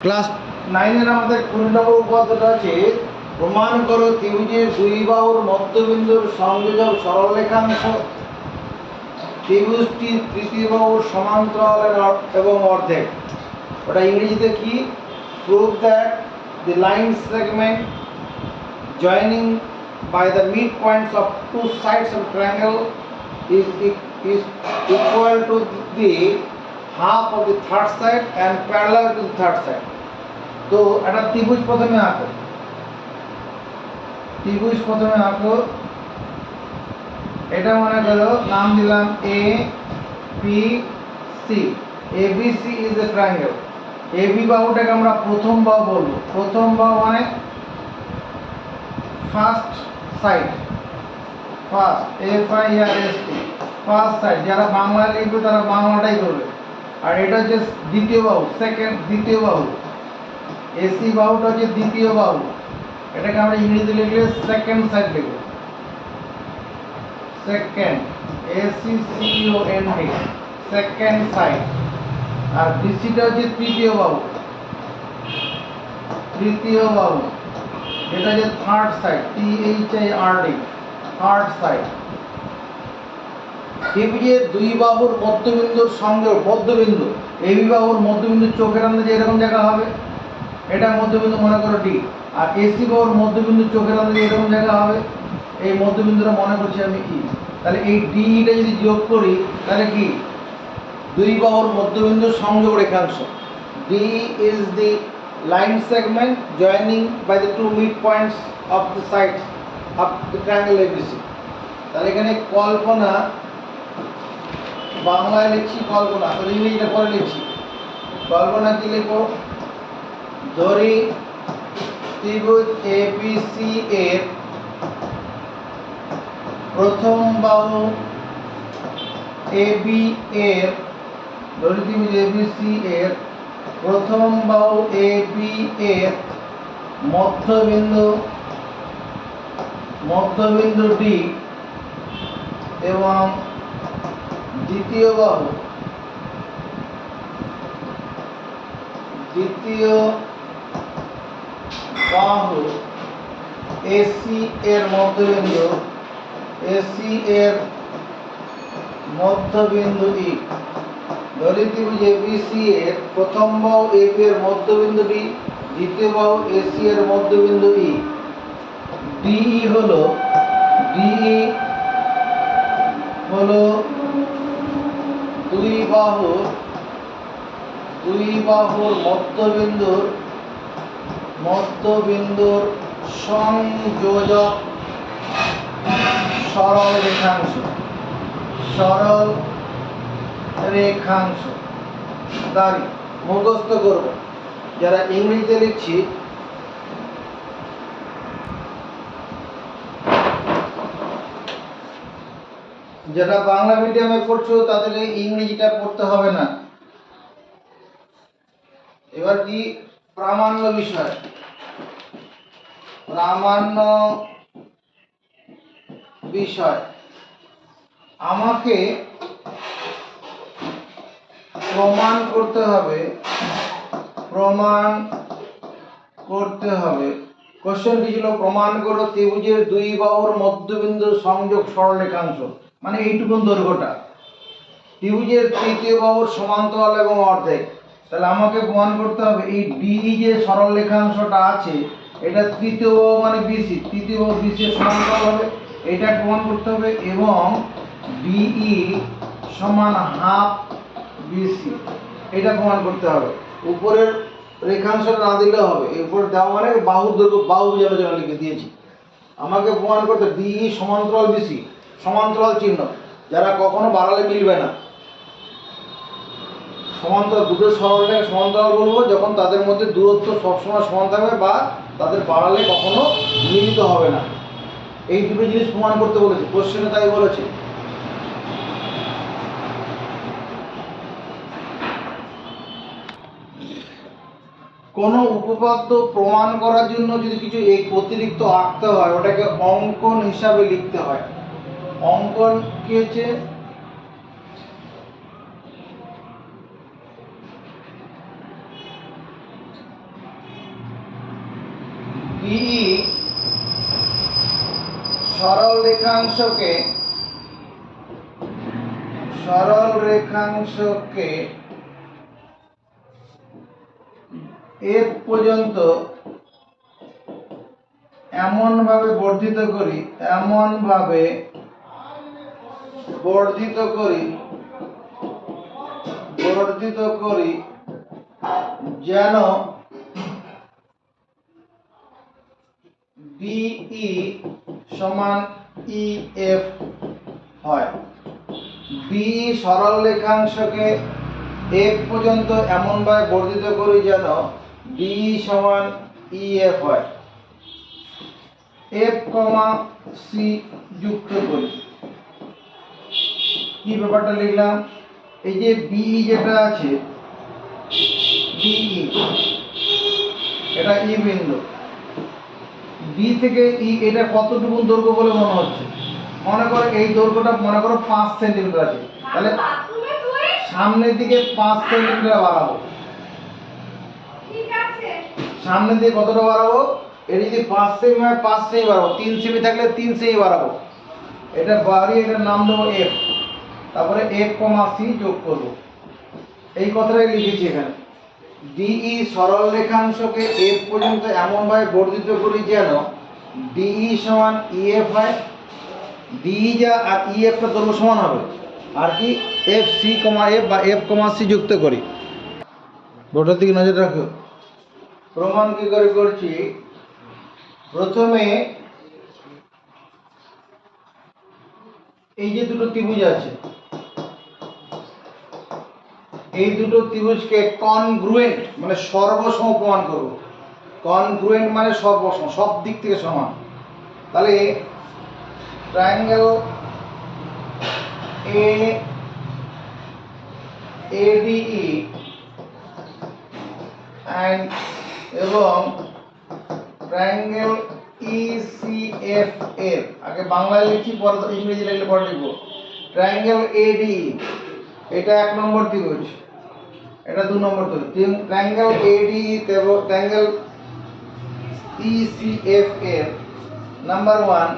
Class 9 এর আমাদের 20 নম্বর উপপাদ্যটা আছে প্রমাণ করো ত্রিভুজের দুই বাহুর মধ্যবিন্দুর সংযোজক সরলরেখাংশ ত্রিভুজটির তৃতীয় বাহুর সমান্তরাল এবং অর্ধেক। ওটা ইংরেজিতে কি? Prove that the line segment joining by the midpoints of two sides of triangle is equal to the half of the third side and parallel to the third side. তো একটা ত্রিভুজ প্রথমে আঁকো, ত্রিভুজ প্রথমে আঁকো। এটা মনে করো নাম দিলাম A B C. A B C is a triangle. A B বাহুটাকে আমরা প্রথম বাহু বলবো। প্রথম বাহু মানে first side, first F I R S T, first side. যারা বাংলা লিখবে তারা বাংলাটাই করবে। আর এটা হচ্ছে দ্বিতীয় বাহু, সেকেন্ড দ্বিতীয় বাহু। এসি বাহুটা হচ্ছে দ্বিতীয় বাহু, এটাকে আমরা ইংরেজিতে লিখলে সেকেন্ড সাইড লিখব, second S E C O N D, second side. আর বিসিটা হচ্ছে তৃতীয় বাহু, তৃতীয় বাহু, এটা হচ্ছে third side, T H I R D, third side. ত্রিভুজের দুই বাহুর মধ্যবিন্দুর সংযোগ, মধ্যবিন্দু এবি বাহুর মধ্যবিন্দু চোখের আন্দাজে এরকম জায়গা হবে, এটা মধ্যবিন্দু মনে করো ডি। আর এসি বাহুর মধ্যবিন্দু চোখের আন্দাজে এরকম জায়গা হবে, এই মধ্যবিন্দুটা মনে করছি আমি ই। তাহলে এই ডিটা যদি যোগ করি তাহলে কি? দুই বাহুর মধ্যবিন্দু সংযোগ রেখাংশ। D is the line segment joining by the two mid points of the sides of the triangle ABC. তাহলে এখানে কল্পনা, বাংলায় লিখছি কল্পনা, তো ইংরেজিটা পরে লিখছি। কল্পনা কি লিখবো? ধরি ত্রিভুজ এবিসি এর প্রথম বাহু এবি এর, ধরি ত্রিভুজ এবিসি এর প্রথম বাহু এবি এর মধ্যবিন্দু, মধ্যবিন্দু ডি এবং দ্বিতীয় বাহু, দ্বিতীয় বাহু এসি এর মধ্যবিন্দু, এসি এর মধ্যবিন্দু ই। ধরি ত্রিভুজ এবিসি এর প্রথম বাহু এবি এর মধ্যবিন্দু ডি, দ্বিতীয় বাহু এসি এর মধ্যবিন্দু ই। ডিই হলো, ডিই হলো দুই বাহুর মধ্যবিন্দুর, মধ্যবিন্দুর সংযোজক সরল রেখাংশ, সরল রেখাংশ। দাঁড়ি মুখস্থ করব। যারা ইংরেজিতে লিখছি যারা বাংলা মিডিয়ামে পড়ছো তাদের ইংরেজিটা পড়তে হবে না। এবার কি? প্রামাণ্য বিষয়, প্রামাণ্য বিষয়। আমাকে প্রমাণ করতে হবে, প্রমাণ করতে হবে। কোশ্চেন কি ছিল? প্রমাণ করো ত্রিভুজের দুই বাহুর মধ্যবিন্দু সংযোগ সরলরেখাংশ, মানে এইটুকুন দৈর্ঘ্যটা ত্রিভুজের তৃতীয় বাহুর সমান্তরাল এবং অর্ধেক। তাহলে আমাকে প্রমাণ করতে হবে এই ডি যে সরল রেখাংশটা আছে এটা তৃতীয় বাহু মানে বিসি, তৃতীয় বাহু বিসি এর সমান্তরাল হবে, এটা প্রমাণ করতে হবে। এবং ডিই সমান হাফ বিসি, এটা প্রমাণ করতে হবে। উপরের রেখাংশটা না দিলেও হবে, এই উপরে দেওয়া মানে বাহুর দৈর্ঘ্য, বাহু বোঝানোর জন্য লিখে দিয়েছি। আমাকে প্রমাণ করতে ডিই সমান্তরাল বিসি, সমান্তরাল চিহ্ন, যারা কখনো বাড়ালে মিলবে না। সমান্তরাল, দুটো সরল রেখা সমান্তরাল বলবো যখন তাদের মধ্যে দূরত্ব সবসময় সমান থাকবে বা তাদের বাড়ালে কখনো মিলিত হবে না। এই দুটো জিনিস প্রমাণ করতে বলেছে, কোশ্চেনে তাই বলেছে। কোনো উপপাদ্য প্রমাণ করার জন্য যদি কিছু অতিরিক্ত আঁকতে হয় ওটাকে অঙ্কন হিসাবে লিখতে হয়। অঙ্কন কি হচ্ছে? ডিই সরল রেখাংশকে এফ পর্যন্ত এমন ভাবে বর্ধিত করি যেন ডিই সমান ইএফ হয়। ডিই সরল রেখাংশকে এফ পর্যন্ত এমন ভাবে বর্ধিত করি যেন ডিই সমান ইএফ হয়। এফ কমা সি যুক্ত করি। কি ব্যাপারটা লিখলাম, এই যে বিই যেটা আছে, বিই এটা ই বিন্দু, বি থেকে ই এটা কতটুকু দৈর্ঘ্য বলে মনে হচ্ছে? মনে করো এই দৈর্ঘ্যটা মনে করো 5 সেন্টিমিটার আছে, তাহলে সামনের দিকে 5 সেন্টিমিটার বাড়াবো। সামনের দিকে কতটা বাড়াবো? এর যদি 5 সেমি হয় 5 সেমি বাড়াবো, 3 সেমি থাকলে 3 সেমি বাড়াবো। এটা বাড়িয়ে এটার নাম দেবো এফ, তারপরে এফ কমা সি যোগ করব। এই কথাটাই লিখেছি এখানে। ডিই সরল রেখাংশকে এফ পর্যন্ত এমনভাবে বর্ধিত করি যেন ডিই সমান ইএফ হয়। ডিই যা আর ইএফটা দৈর্ঘ্য সমান হবে, আর কি এফ সি কমা এফ বা এফ কমা সি যুক্ত করি। বোর্ডের দিকে নজর রাখো। প্রমাণ কি করে করছি? প্রথমে এই যে দুটো ত্রিভুজ আছে, এই দুটো ত্রিভুজকে কনগ্রুয়েন্ট মানে সর্বসম প্রমাণ করব। কনগ্রুয়েন্ট মানে সর্বসম, সব দিক থেকে সমান। তাহলে ট্রায়াঙ্গেল ADE এবং ট্রায়াঙ্গেল ECF এর আগে বাংলায় লিখছি, পরে ইংরেজি লিখলে পরে লিখবো। ট্রায়াঙ্গেল ADE এটা 1 নম্বর ত্রিভুজ, এটা 2 নম্বর ত্রিভুজ। ট্রায়াঙ্গেল ADE এবং ট্রায়াঙ্গেল ECF এর নাম্বার 1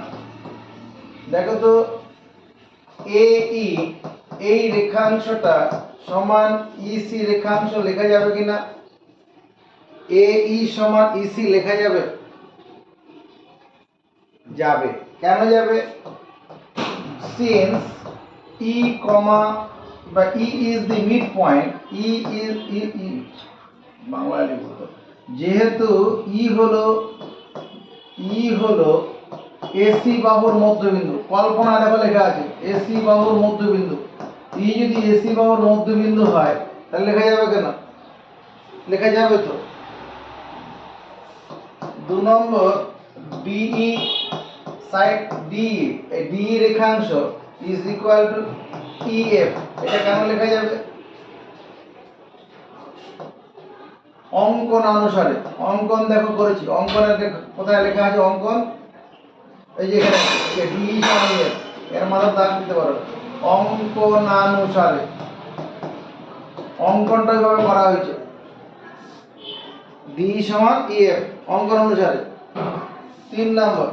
দেখো তো, AE এই রেখাংশটা সমান EC রেখাংশ লেখা যাবে কিনা? AE সমান EC লেখা যাবে? যাবে। কেন যাবে? since E comma বা E is the midpoint, E বাংলায় লিখব তো, যেহেতু E হলো AC বাহুর মধ্যবিন্দু। কল্পনা দেখো লেখা আছে AC বাহুর মধ্যবিন্দু। E যদি AC বাহুর মধ্যবিন্দু হয় তাহলে লেখা যাবে কেন? লেখা যাবে তো। 2 নম্বর DE সাইড DE, এই DE রেখাংশ is equal to EF, এটা কেন লেখা যাবে? অঙ্কন অনুসারে, অঙ্কন দেখো করেছি, অঙ্কনের কোথায় লেখা আছে অঙ্কন? এই যে এখানে DE সমান EF, এর মাথায় দাগ দিতে পারো। অঙ্কনানুসারে অঙ্কনটা এইভাবে করা হয়েছে, DE সমান EF অঙ্কন অনুসারে। 3 নম্বর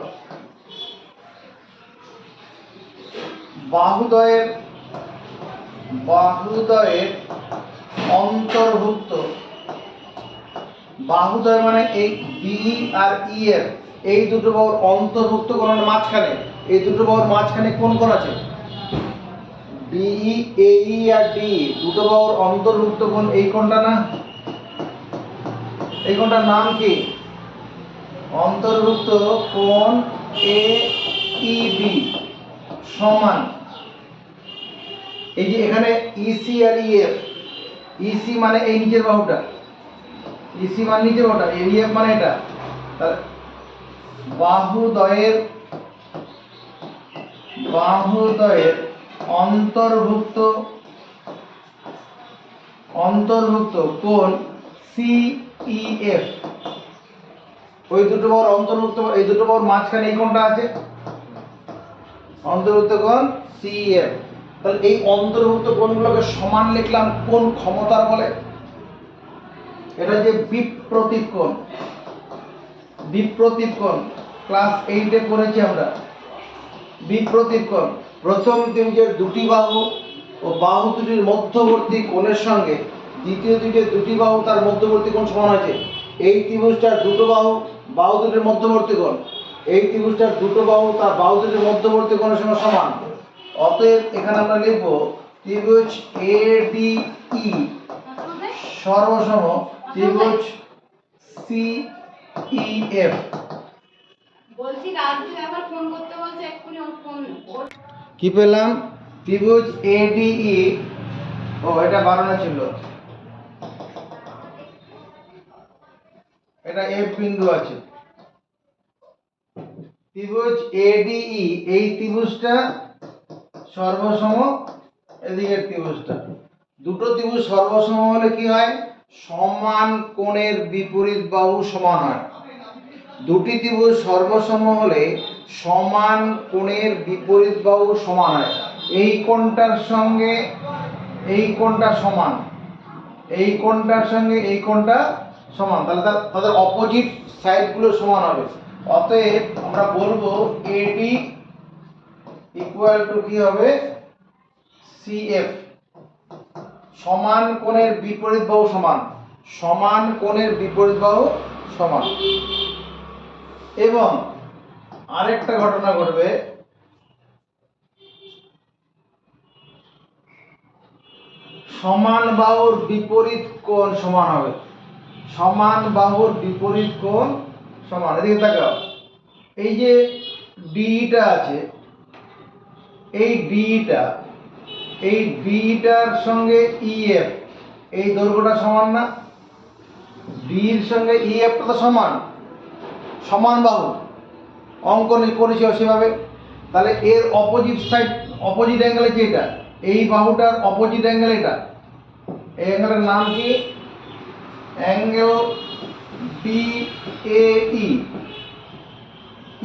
বাহুদ্বয়ের অন্তর্ভুক্ত, বাহুদ্বয় মানে এই DE আর EF এই দুটো বাহুর অন্তর্ভুক্ত কোণের মাঝখানে, এই দুটো বাহুর মাঝখানে কোন কোণ আছে? DE AE আর DE দুটো বাহুর অন্তর্ভুক্ত কোণ এই কোণটা না? এই কোণটার নাম কি? অন্তর্ভুক্ত কোণ AEB সমান, এই যে এখানে EC আর EF, EC মানে এই নিচের বাহুটা, EC মানে নিচের বাহুটা, EF মানে এটা। তাহলে বাহুদ্বয়ের অন্তর্ভুক্ত কোণ CEF, ওই দুটো বাহুর অন্তর্ভুক্ত, এই দুটো বাহুর মাঝখানে এই কোণটা আছে, অন্তর্ভুক্ত কোণ CEF। তাহলে এই অন্তর্ভুক্ত কোণগুলোকে সমান লিখলাম কোন ক্ষমতার বলে? এটা যে বিপ্রতীক কোণ, বিপ্রতীপ কোণ ক্লাস 8-এ পড়েছি আমরা। বিপ্রতীপ কোণ প্রথম ত্রিভুজের দুটি বাহু ও বাহু দুটির মধ্যবর্তী কোণের সঙ্গে দ্বিতীয় ত্রিভুজের দুটি বাহু তার মধ্যবর্তী কোণ সমান হয়েছে। এই ত্রিভুজটার দুটো বাহু বাহু দুটির মধ্যবর্তী কোণ, এই ত্রিভুজটার দুটো বাহু তার বাহু দুটির মধ্যবর্তী কোণের সঙ্গে সমান। অতএব এখানে আমরা লিখব ত্রিভুজ ADE সর্বসম ত্রিভুজ CEF। বলছি রাজু আবার ফোন করতে বলছে, এক্ষুনি ওর ফোন। কি পেলাম? ত্রিভুজ ADE, ও এটা বানানো ছিল, এটা F বিন্দু আছে। ত্রিভুজ ADE এই ত্রিভুজটা সর্বসম, এদিকের ত্রিভুজটা। দুটো ত্রিভুজ সর্বসম হলে কি হয়? সমান কোণের বিপরীত বাহু সমান হয়। দুটি ত্রিভুজ সর্বসম হলে সমান কোণের বিপরীত বাহু সমান হয়। এই কোণটার সঙ্গে এই কোণটা সমান, এই কোণটার সঙ্গে এই কোণটা সমান, তাহলে তাদের অপোজিট সাইডগুলো সমান হবে। অতএব আমরা বলবো AD ইকুয়াল টু কি হবে? CF। সমান কোণের বিপরীত বাহু সমান, সমান কোণের বিপরীত বাহু সমান। এবং আরেকটা ঘটনা ঘটবে, সমান বাহুর বিপরীত কোণ সমান হবে। সমান বাহুর বিপরীত কোণ সমান। এদিকে তাকাও, এই যে ডিটা আছে, এই ডিটা, এই ডিটার সঙ্গে EF এই দৈর্ঘ্যটা সমান না? ডির সঙ্গে EFটা তো সমান, সমান বাহু অঙ্কন করেছি সেভাবে। তাহলে এর অপোজিট সাইড, অপোজিট অ্যাঙ্গেল যেটা, এই বাহুটার অপোজিট অ্যাঙ্গেল এটা, এই অ্যাঙ্গেলের নাম কি? অ্যাঙ্গেল BAE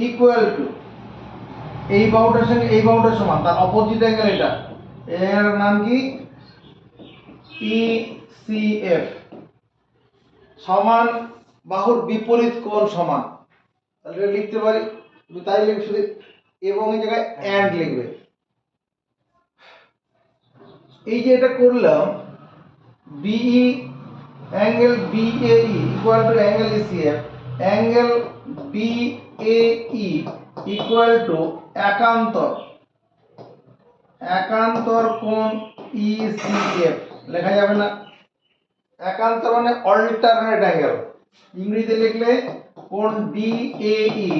ইকুয়াল টু এই বাহুটার সঙ্গে এই বাহুটার সমান, তার অপোজিট অ্যাঙ্গেল এটা, এই অ্যাঙ্গেলের নাম কি? ECF। সমান বাহুর বিপরীত কোণ সমান। তাহলে এটা লিখতে পারি, তুমি তাই লিখবে শুধু, এবং এই জায়গায় অ্যান্ড লিখবে। এই যে এটা করলাম, BE angle BAE equal to angle ECF, angle BAE equal to একান্তর, একান্তর কোণ ECF লেখা যাবে না? একান্তর মানে অল্টারনেট অ্যাঙ্গেল, ইংরেজিতে লিখলে কোণ DAE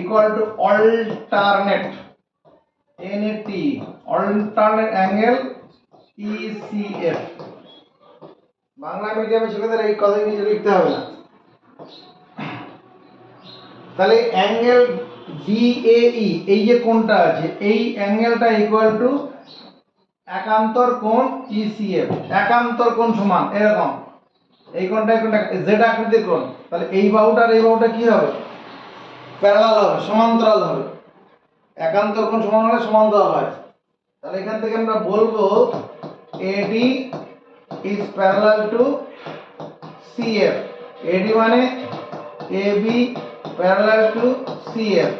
equal to alternate, NAT, alternate angle ECF। Bangla মিডিয়ামে ছেলেদের এই কথা ইংরেজি লিখতে হবে না। তাহলে অ্যাঙ্গেল BAE এই যে কোণটা আছে, এই অ্যাঙ্গেলটা ইকুয়াল টু একান্তর কোণ ECF। একান্তর কোণ সমান এরকম, এই কোণটা কোণটা Z আকৃতির কোণ। তাহলে এই বাহুটার এই বাহুটা কি হবে? প্যারালাল হবে, সমান্তরাল হবে। একান্তর কোণ সমান হলে সমান্তরাল হয়। তাহলে এখান থেকে আমরা বলবো AD is parallel to CF। AD মানে AB parallel to CF।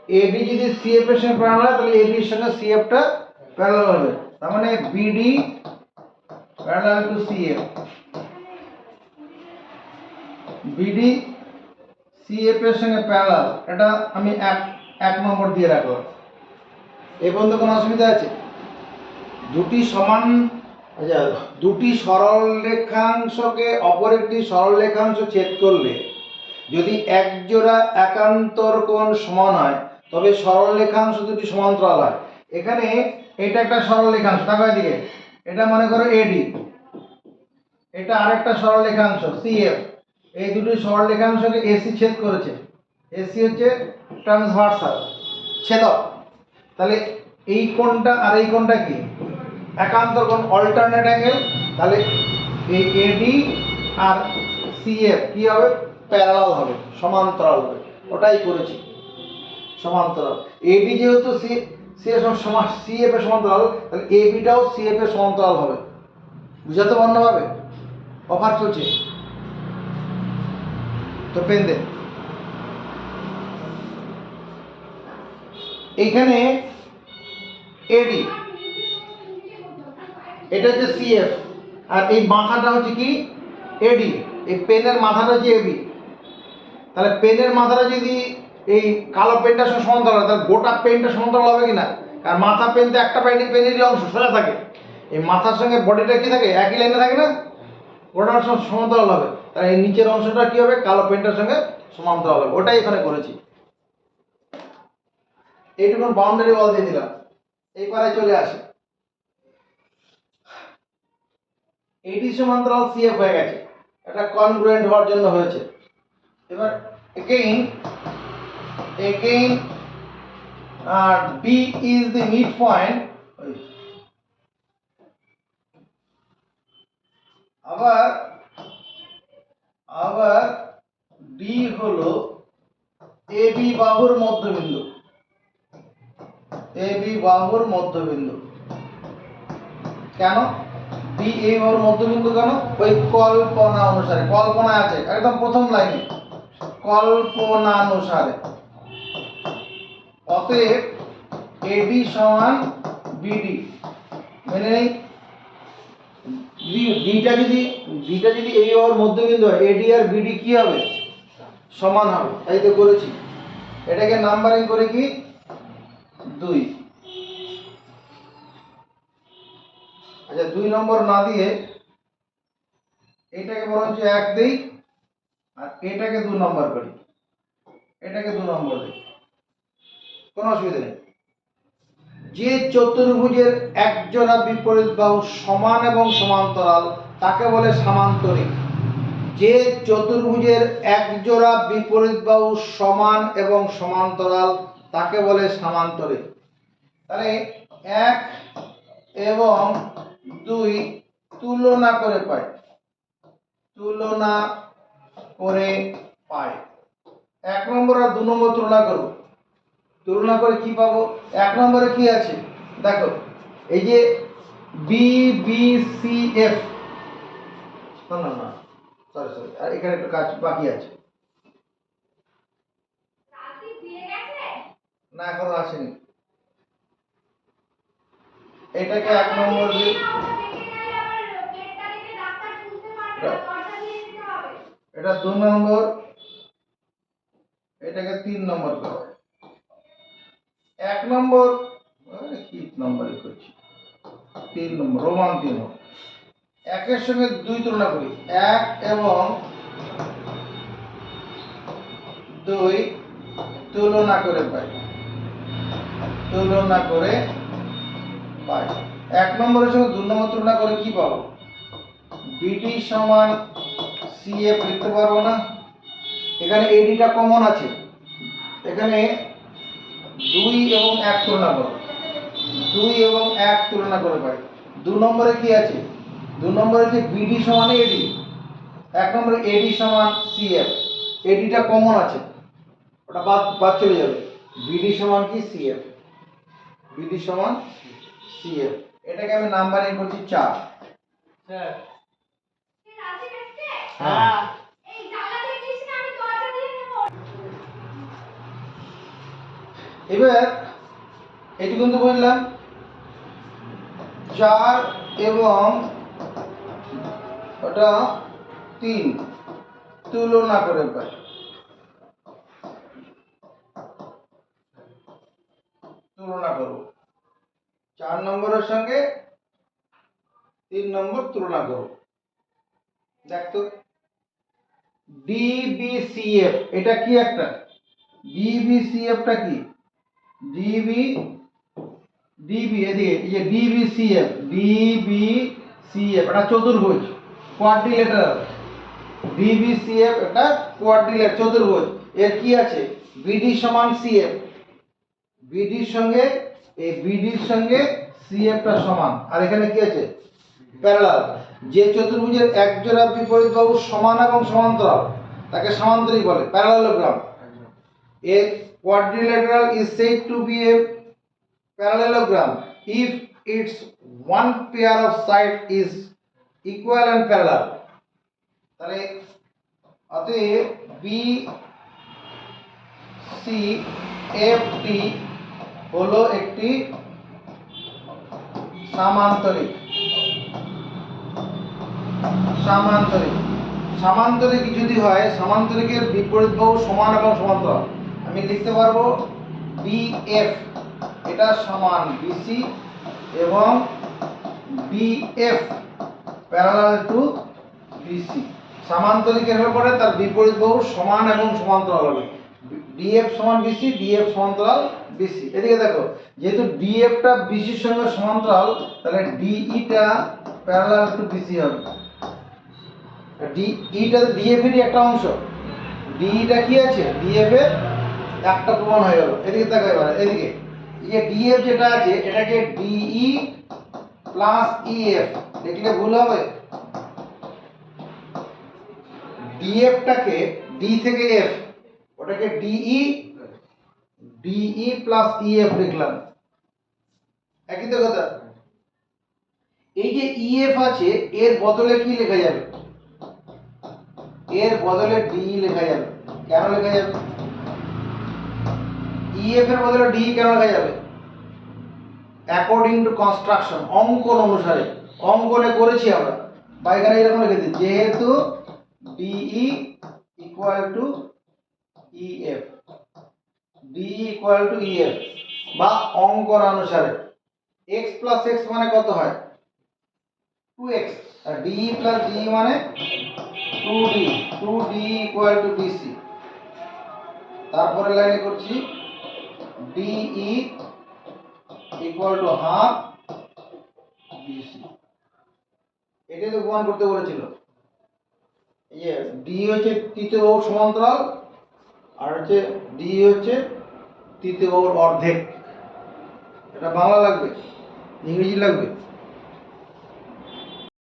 AB যদি CF এর সঙ্গে প্যারালাল হয়, তাহলে AB এর সঙ্গে CF টা প্যারালাল হবে। তার মানে BD parallel to CF। BD CF এর সঙ্গে প্যারালাল, এটা আমি এক নম্বর দিয়ে রাখলাম। এই পর্যন্ত কোনো অসুবিধা আছে? দুটি সমান, আচ্ছা, দুটি সরল রেখাংশকে অপর একটি সরল রেখাংশ ছেদ করলে যদি এক জোড়া একান্তর কোণ সমান হয়, তবে সরল রেখাংশ দুটি সমান্তরাল হয়। এখানে এটা একটা সরল রেখাংশ, দেখো এদিকে, এটা মনে করো AD, এটা আরেকটা সরল রেখাংশ CF। এই দুটি সরল রেখাংশকে AC ছেদ করেছে। AC হচ্ছে ট্রান্সভার্সাল, ছেদক। তাহলে এই কোণটা আর এই কোণটা কি? একান্তর কোণ, অল্টারনেট অ্যাঙ্গেল। তাহলে এই AD আর CF কি হবে? প্যারালাল হবে, সমান্তরাল হবে। ওটাই করেছি, সমান্তরাল। AD যেহেতু CF এর সমান্তরাল, তাহলে ABটাও CF এর সমান্তরাল হবে। বুঝাতে অন্যভাবে অফার চলছে। তো পেন দেন। এইখানে এডি, এটা হচ্ছে সিএফ, আর এই মাথাটা হচ্ছে কি এডি, এই পেনের মাথাটা হচ্ছে এবি। তাহলে পেনের মাথাটা যদি এই কালো পেনটার সঙ্গে সমান্তরাল হয় তাহলে গোটা পেনটা সমান্তরাল হবে কিনা? আর মাথা পেন তো একটা পেনেরই অংশ, সোজা থাকে। এই মাথার সঙ্গে বডিটা কি থাকে, একই লাইনে থাকে না, ওটার সঙ্গে সমান্তরাল হবে। তাহলে এই নিচের অংশটা কি হবে, কালো পেনটার সঙ্গে সমান্তরাল হবে। ওটাই এখানে করেছি। এইটুকুন বাউন্ডারি ওয়াল দিয়ে দিলাম। এই পারে চলে আসে, এইটি সমান্তরাল সিএফ হয়ে গেছে। এটা কনগ্রুয়েন্ট হওয়ার জন্য হয়েছে। এবার again B is the midpoint, আবার D হলো AB বাহুর মধ্যবিন্দু, AB বাহুর মধ্যবিন্দু। কেন D এই বাহুর মধ্যবিন্দু কেন? ওই কল্পনা অনুসারে, কল্পনা আছে একদম প্রথম লাইনে, কল্পনানুসারে। অতএব এডি সমান বিডি, মেনে নেই। ডিটা যদি এই ওর মধ্যবিন্দু হয়, এডি আর বিডি কি হবে, সমান হবে। তাই তো করেছি। এটাকে নাম্বারিং করে কি 2। আচ্ছা 2 নম্বর না দিয়ে এটাকে বরঞ্চ 1 দেই, আর এটাকে 2 নম্বর করি, এটাকে 2 নম্বর দিই, কোনো অসুবিধা নেই। যে চতুর্ভুজের একজোড়া বিপরীত বাহু সমান এবং সমান্তরাল তাকে বলে সামান্তরিক। যে চতুর্ভুজের একজোড়া বিপরীত বাহু সমান এবং সমান্তরাল তাকে বলে সামান্তরিক। তাহলে 1 এবং 2 তুলনা করে পাই, তুলনা করে পাই। 1 নম্বর আর 2 নম্বর তুলনা করব। তুলনা করে কি পাবো? 1 নম্বরে কি আছে দেখো, এই যে BBCF, না সরি আর এখানে একটু কাজ বাকি আছে, না এখনো আসেনি। এটাকে 1 নম্বর দিই, এটা 2 নম্বর, এটাকে 3 নম্বর করো। 1 নম্বর কি নম্বরই করছি, 3 নম্বর, রোমান 3 হবে। 1 এর সঙ্গে 2 তুলনা করি, 1 এবং 2 তুলনা করে পাই, তুলনা করে পাই। 1 নম্বরের সঙ্গে 2 নম্বর তুলনা করে কি পাবো, বিডি সমান সিএফ লিখতে পারবো না? এখানে এডিটা কমন আছে, এখানে 2 এবং 1 তুলনা করো, 2 এবং 1 তুলনা করে পাই। 2 নম্বরে কি আছে, 2 নম্বরে যে বিডি সমান এডি, 1 নম্বরে এডি সমান সিএফ, এডিটা কমন আছে, ওটা বাদ চলে যাবে। বিডি সমান কি সিএফ, বিডি সমান সিএফ। এটাকে আমি নাম্বারিং করছি 4। স্যার হ্যাঁ এই জানলা দিয়ে দিস না, আমি দরজা দিয়ে নেব। এবার এটুকুন তো বললাম। 4 এবং ওটা 3 তুলনা করে পাই, তুলনা করব। 4 নম্বরের সঙ্গে 3 নম্বর তুলনা করব। দেখতো ডিবিসিএফ, এটা কি একটা, ডিবিসিএফটা কি, ডিবি এদিকে এই যে ডিবিসিএফ এটা চতুর্ভুজ, কোয়াড্রিলেটারাল। ডিবিসিএফ এটা কোয়াড্রিলেটারাল চতুর্ভুজ। এর কি আছে, বিডি সমান সিএফ, বিডির সঙ্গে এই বিডির সঙ্গে সিএফটা সমান, আর এখানে কি আছে প্যারালাল। যে চতুর্ভুজের একজোড়া বিপরীত বাহু সমান এবং সমান্তরাল তাকে সামান্তরিক বলে, parallelogram. A quadrilateral is said to be a parallelogram if its one pair of side is equal and parallel. তাহলে অতএব বি সি এফ ডি হলো একটি সামান্তরিক। সামান্তরিক সামান্তরিক যদি হয়, সামান্তরিকের বিপরীত বাহু সমান এবং সমান্তরাল। আমি লিখতে পারবো বিএফ এটা সমান বিসি এবং বিএফ প্যারালাল টু বিসি। সামান্তরিকের হলে পরে তার বিপরীত বাহু সমান এবং সমান্তরাল হবে। ডিএফ সমান বিসি, ডিএফ সমান্তরাল বিসি। এদিকে দেখো, যেহেতু ডিএফটা বিসির সঙ্গে সমান্তরাল, তাহলে ডিইটা প্যারালাল টু বিসি হবে। ডিইটা ডিএফ এরই একটা অংশ, ডিইটা কি আছে ডিএফ এর একটা প্রমাণ হয়ে গেল। এদিকে দেখো, এবার এদিকে এই যে ডিএফ যেটা আছে এটাকে ডিই প্লাস ইএফ লিখলে ভুল হবে। ডিএফটাকে ডি থেকে এফ, ওটাকে ডিই প্লাস ইএফ লিখলাম, একই তো কথা। এই যে ইএফ আছে এর বদলে কি লেখা যাবে? এর বদলে ডিই লেখা যাবে। কেন লেখা যাবে? ইএফ এর বদলে ডিই কেন লেখা যাবে? অ্যাকর্ডিং টু কনস্ট্রাকশন, অঙ্কন অনুসারে। অঙ্কনে করেছি আমরা, বা এখানে এরকম লিখে দিই, যেহেতু DE equal to EF, DE equal to EF, বা অঙ্কন অনুসারে। x প্লাস x মানে কত হয়? 2x, আর ডিই প্লাস ডিই মানে 2d, 2d equal to BC. তারপরে লাইনে করছি DE equal to half BC. এটাই তো প্রমাণ করতে বলেছিল। এই যে ডি হচ্ছে তৃতীয় বাহুর সমান্তরাল, আর হচ্ছে ডি হচ্ছে তৃতীয় বাহুর অর্ধেক। এটা বাংলা লাগবে, ইংরেজি লাগবে?